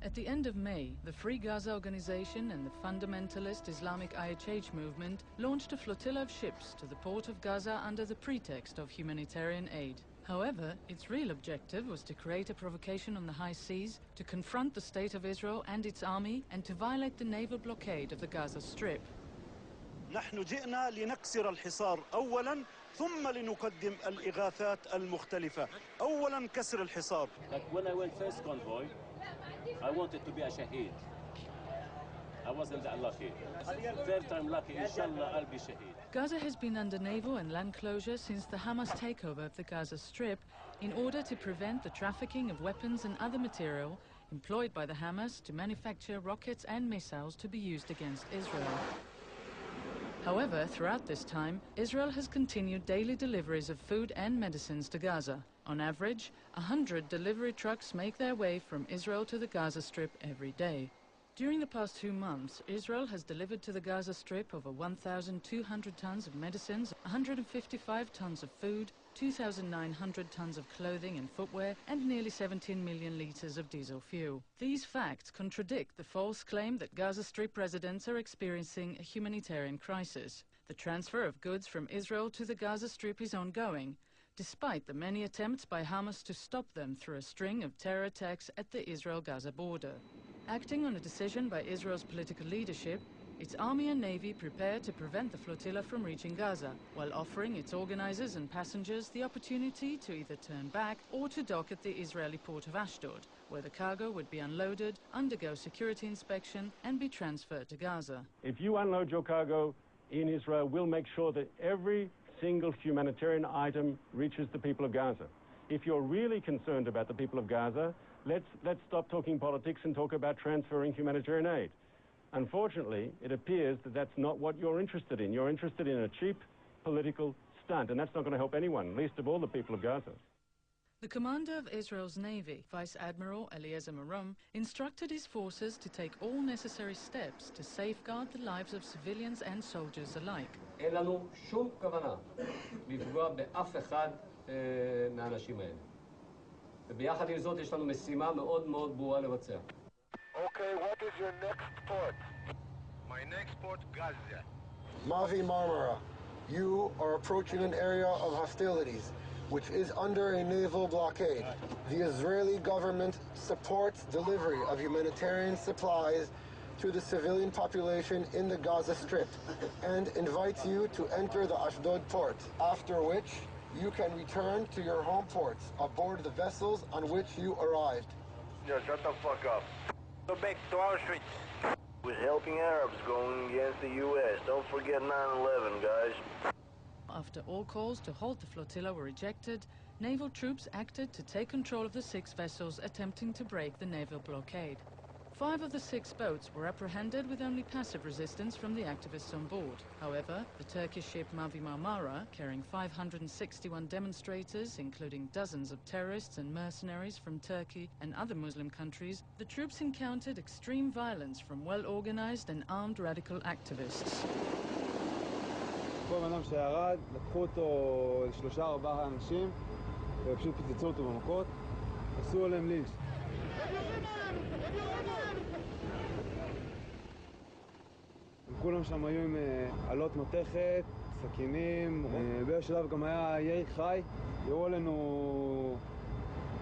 At the end of May, the Free Gaza organization and the fundamentalist Islamic IHH movement launched a flotilla of ships to the port of Gaza under the pretext of humanitarian aid. However, its real objective was to create a provocation on the high seas, to confront the State of Israel and its army, and to violate the naval blockade of the Gaza Strip. نحن جئنا لنكسر الحصار أولاً ثم لنقدم الإغاثات المختلفة. أولاً كسر الحصار. Like when I went first convoy, I wanted to be a shaheed. I wasn't that lucky. Third time lucky, inshallah, I'll be shaheed. Gaza has been under naval and land closure since the Hamas takeover of the Gaza Strip in order to prevent the trafficking of weapons and other material employed by the Hamas to manufacture rockets and missiles to be used against Israel. However, throughout this time, Israel has continued daily deliveries of food and medicines to Gaza. On average, 100 delivery trucks make their way from Israel to the Gaza Strip every day. During the past 2 months, Israel has delivered to the Gaza Strip over 1,200 tons of medicines, 155 tons of food, 2,900 tons of clothing and footwear, and nearly 17 million litres of diesel fuel. These facts contradict the false claim that Gaza Strip residents are experiencing a humanitarian crisis. The transfer of goods from Israel to the Gaza Strip is ongoing, despite the many attempts by Hamas to stop them through a string of terror attacks at the Israel-Gaza border. Acting on a decision by Israel's political leadership, its army and navy prepare to prevent the flotilla from reaching Gaza, while offering its organizers and passengers the opportunity to either turn back or to dock at the Israeli port of Ashdod, where the cargo would be unloaded, undergo security inspection, and be transferred to Gaza. If you unload your cargo in Israel, we'll make sure that every single humanitarian item reaches the people of Gaza. If you're really concerned about the people of Gaza, let's stop talking politics and talk about transferring humanitarian aid. Unfortunately, it appears that that's not what you're interested in. You're interested in a cheap political stunt, and that's not going to help anyone, least of all the people of Gaza. The commander of Israel's Navy, Vice Admiral Eliezer Marom, instructed his forces to take all necessary steps to safeguard the lives of civilians and soldiers alike. אין לנו שום כוונה לפגוע באף אחד מהאנשים האלה. וביחד עם זאת יש לנו משימה מאוד מאוד ברורה לבצע. Okay, what is your next port? My next port, Gaza. Marmara, you are approaching an area of hostilities, which is under a naval blockade. The Israeli government supports delivery of humanitarian supplies to the civilian population in the Gaza Strip and invites you to enter the Ashdod port, after which you can return to your home ports aboard the vessels on which you arrived. Yeah, shut the fuck up. Go back to Auschwitz. With helping Arabs going against the U.S. Don't forget 9/11, guys. After all calls to halt the flotilla were rejected, naval troops acted to take control of the 6 vessels attempting to break the naval blockade. 5 of the 6 boats were apprehended with only passive resistance from the activists on board. However, the Turkish ship Marmara, carrying 561 demonstrators, including dozens of terrorists and mercenaries from Turkey and other Muslim countries, the troops encountered extreme violence from well-organized and armed radical activists. כל אדם שירד, לקחו אותו 3-4 אנשים ופשוט פיצצו אותו במכות, עשו עליהם לינץ'. כולם שם היו עם עלות מתכת, סכינים, באיזשהו שלב גם היה ירי חי, ירו עלינו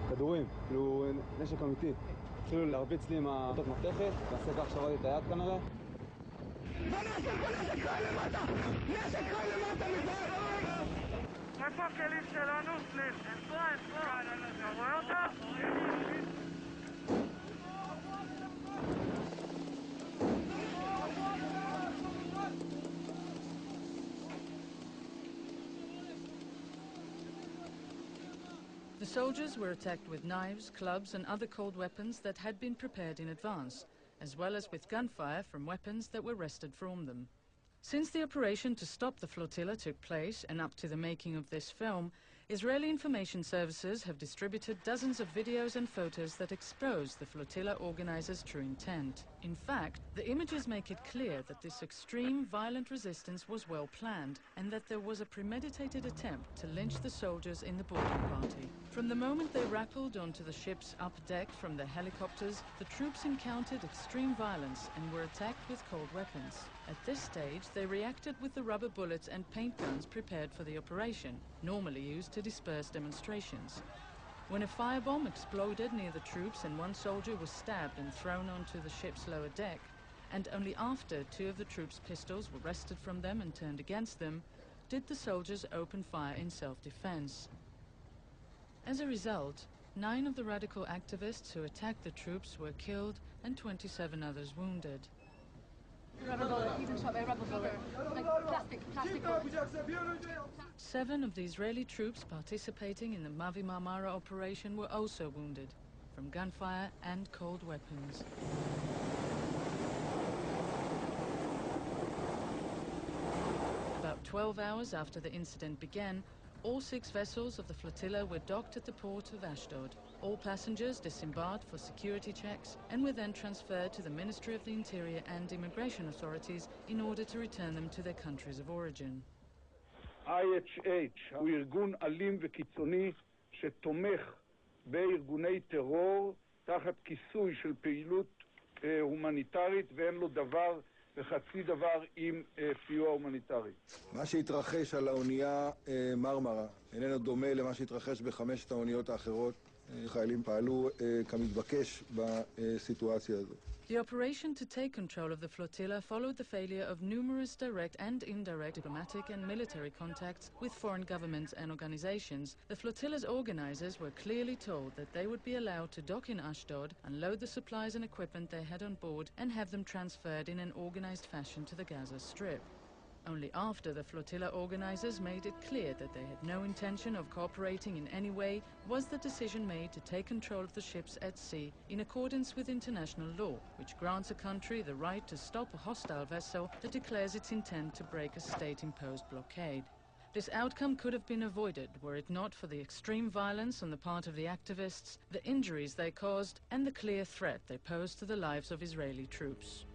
כדורים, כאילו נשק אמיתי. התחילו להרביץ לי עם העלות מתכת, נעשה כך שרדתי את היד כנראה. איפה הכלים שלנו? איפה? אתה רואה אותה? The soldiers were attacked with knives, clubs and other cold weapons that had been prepared in advance, as well as with gunfire from weapons that were wrested from them. Since the operation to stop the flotilla took place, and up to the making of this film, Israeli information services have distributed dozens of videos and photos that expose the flotilla organizers' true intent. In fact, the images make it clear that this extreme, violent resistance was well planned and that there was a premeditated attempt to lynch the soldiers in the boarding party. From the moment they rappelled onto the ship's upper deck from their helicopters, the troops encountered extreme violence and were attacked with cold weapons. At this stage, they reacted with the rubber bullets and paint guns prepared for the operation, normally used to disperse demonstrations. When a firebomb exploded near the troops and one soldier was stabbed and thrown onto the ship's lower deck, and only after 2 of the troops' pistols were wrested from them and turned against them, did the soldiers open fire in self-defense. As a result, 9 of the radical activists who attacked the troops were killed and 27 others wounded. Rubber bullet, you can shot by a rubber bullet. Like plastic bullet. 7 of the Israeli troops participating in the Marmara operation were also wounded from gunfire and cold weapons. About 12 hours after the incident began, all 6 vessels of the flotilla were docked at the port of Ashdod. All passengers disembarked for security checks and were then transferred to the Ministry of the Interior and Immigration authorities in order to return them to their countries of origin. IHH הוא ארגון אלים וקיצוני שתומך בארגוני טרור תחת כיסוי של פעילות הומניטרית ואין לו דבר וחצי דבר עם סיוע הומניטרי. מה שהתרחש על האונייה מרמרה איננו דומה למה שהתרחש ב5 האוניות האחרות. חיילים פעלו כמתבקש בסיטואציה הזו. The operation to take control of the flotilla followed the failure of numerous direct and indirect diplomatic and military contacts with foreign governments and organizations. The flotilla's organizers were clearly told that they would be allowed to dock in Ashdod, unload the supplies and equipment they had on board, and have them transferred in an organized fashion to the Gaza Strip. Only after the flotilla organizers made it clear that they had no intention of cooperating in any way was the decision made to take control of the ships at sea in accordance with international law, which grants a country the right to stop a hostile vessel that declares its intent to break a state-imposed blockade. This outcome could have been avoided were it not for the extreme violence on the part of the activists, the injuries they caused, and the clear threat they posed to the lives of Israeli troops.